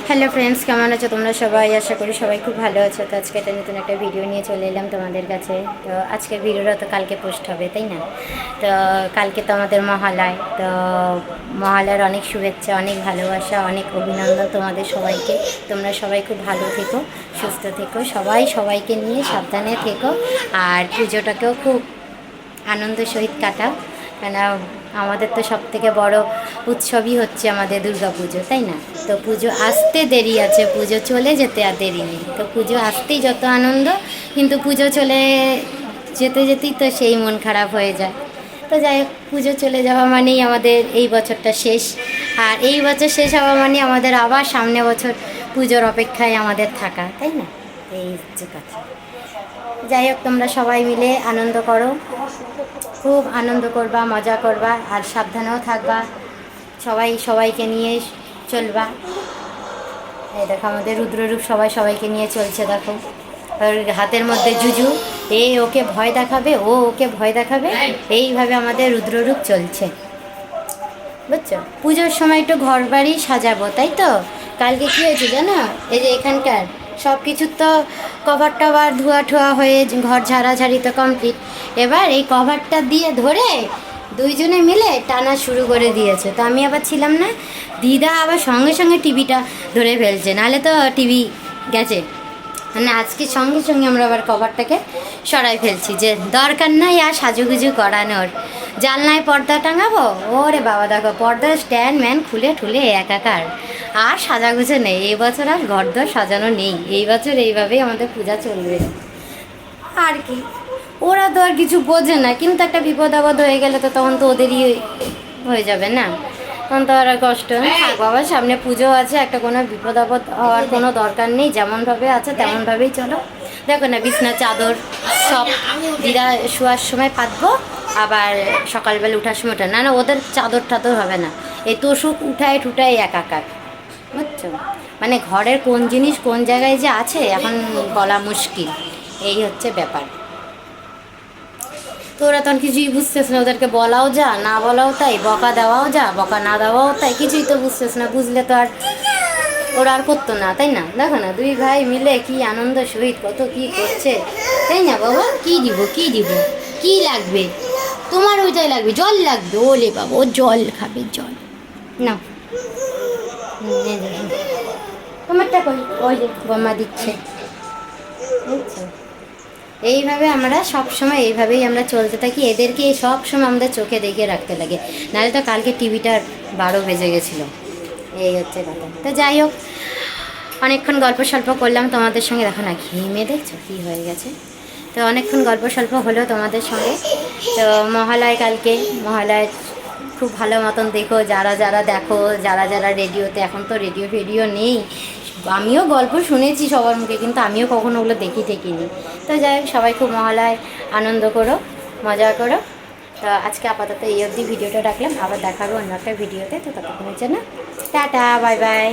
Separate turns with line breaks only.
Hello friends, কেমন আছো তোমরা সবাই? আশা করি সবাই খুব ভালো আছো। তো আজকে একটা নতুন একটা ভিডিও নিয়ে চলে এলাম তোমাদের কাছে। তো আজকের ভিডিওটা তো কালকে পোস্ট হবে, তাই না? তো কালকে তো আমাদের মহালয়। তো মহালয়ার অনেক শুভেচ্ছা, অনেক ভালোবাসা, অনেক অভিনন্দন তোমাদের সবাইকে। তোমরা সবাই খুব ভালো থেকো, সুস্থ থেকো, সবাই সবাইকে নিয়ে সাবধানে থেকো। আর পুজোটাকেও খুব আনন্দের সহিত কাটাও, কেন আমাদের তো সব থেকে বড় উৎসবই হচ্ছে আমাদের দুর্গা পুজো, তাই না? তো পুজো আসতে দেরি আছে, পুজো চলে যেতে আর দেরি নেই। তো পুজো আসতেই যত আনন্দ, কিন্তু পুজো চলে যেতে যেতেই তো সেই মন খারাপ হয়ে যায়। তো যাই হোক, পুজো চলে যাওয়া মানেই আমাদের এই বছরটা শেষ। আর এই বছর শেষ হওয়া মানে আমাদের আবার সামনে বছর পুজোর অপেক্ষায় আমাদের থাকা, তাই না? এই হচ্ছে কথা। যাই হোক, তোমরা সবাই মিলে আনন্দ করো, খুব আনন্দ করবা, মজা করবা, আর সাবধানেও থাকবা। সবাই সবাইকে নিয়ে চলবা। এই দেখো আমাদের রুদ্ররূপ সবাই সবাইকে নিয়ে চলছে, দেখো। ওর হাতের মধ্যে জুজু, এ ওকে ভয় দেখাবে, ও ওকে ভয় দেখাবে, এইভাবে আমাদের রুদ্ররূপ চলছে, বুঝছো? পুজোর সময় একটু ঘর বাড়ি সাজাবো, তাই তো? কালকে কী হয়েছে জানো? এই যে এখানকার সব কিছুর তো কভার টভার ধোয়া ঠোয়া হয়ে ঘর ঝাড়াঝাড়ি তো কমপ্লিট। এবার এই কভারটা দিয়ে ধরে দুইজনে মিলে টানা শুরু করে দিয়েছে। তো আমি আবার ছিলাম না, দিদা আবার সঙ্গে সঙ্গে টিভিটা ধরে ফেলছে, নাহলে তো টিভি গেছে। মানে আজকে সঙ্গে সঙ্গে আমরা আবার কভারটাকে সরাই ফেলছি, যে দরকার নাই আর সাজুগুজু করানোর। জানলায় পর্দা টাঙাবো, ওরে বাবা দেখো পর্দার স্ট্যান্ড ম্যান খুলে ঠুলে একাকার। আর সাজাগুজো নেই, এই বছর আর ঘরদোর সাজানো নেই। এই বছর এইভাবেই আমাদের পূজা চলবে আর কি। ওরা তো আর কিছু বোঝে না, কিন্তু একটা বিপদ আপদ হয়ে গেলে তো তখন তো ওদেরই হয়ে যাবে না, তখন তো আর কষ্ট থাক। বাবা সামনে পুজো আছে, একটা কোনো বিপদ আপদ হওয়ার কোনো দরকার নেই, যেমনভাবে আছে তেমনভাবেই চলো। দেখো না, বিছনা চাদর সব দিদা শোয়ার সময় পাতবো, আবার সকালবেলা উঠার সময় ওঠা না, না ওদের চাদর টাদর হবে না, এই তোষক উঠায় ঠুটায় একাকার, বুঝছো? মানে ঘরের কোন জিনিস কোন জায়গায় যে আছে এখন বলা মুশকিল, এই হচ্ছে ব্যাপার। তো ওরা তখন কিছুই বুঝতেছে না, ওদেরকে বলাও যা, না বলাও তাই, বকা দেওয়াও যা, বকা না দেওয়াও তাই, কিছুই তো বুঝতেছে না। বুঝলে তো আর ওরা আর করতো না, তাই না? দেখো না, দুই ভাই মিলে কি আনন্দ সহিত কত কি করছে, তাই না বাবা? কি দিব কি দিব, কি লাগবে তোমার? ওইটাই লাগবে, জল লাগবে, ওলে বাবা ও জল খাবে, জল না। তোমারটা কই? ওই যে বোমা দিচ্ছে, বুঝছো? এইভাবে আমরা সব সময় এইভাবেই আমরা চলতে থাকি, এদেরকে সব সময় আমাদের চোখে দেখে রাখতে লাগে, নাহলে তো কালকে টিভিটা 12 বেজে গেছিলো। এই হচ্ছে কথা। তো যাই হোক, অনেকক্ষণ গল্প স্বল্প করলাম তোমাদের সঙ্গে। দেখো না ঘেমে দেখছো কী হয়ে গেছে। তো অনেকক্ষণ গল্প স্বল্প হলো তোমাদের সঙ্গে। তো মহালয় কালকে, মহালয় খুব ভালো মতন দেখো, যারা যারা দেখো, যারা যারা রেডিওতে, এখন তো রেডিও ফেডিও নেই, আমিও গল্প শুনেছি সবার মুখে, কিন্তু আমিও কখনো ওগুলো দেখি ঠেকিনি। তো যাই হোক, সবাই খুব মহালয় আনন্দ করো, মজা করো। তো আজকে আপাতত এই অবধি ভিডিওটা রাখলাম, আবার দেখাবো অন্য একটা ভিডিওতে। তো ততক্ষণের জন্য টাটা, বাই বাই।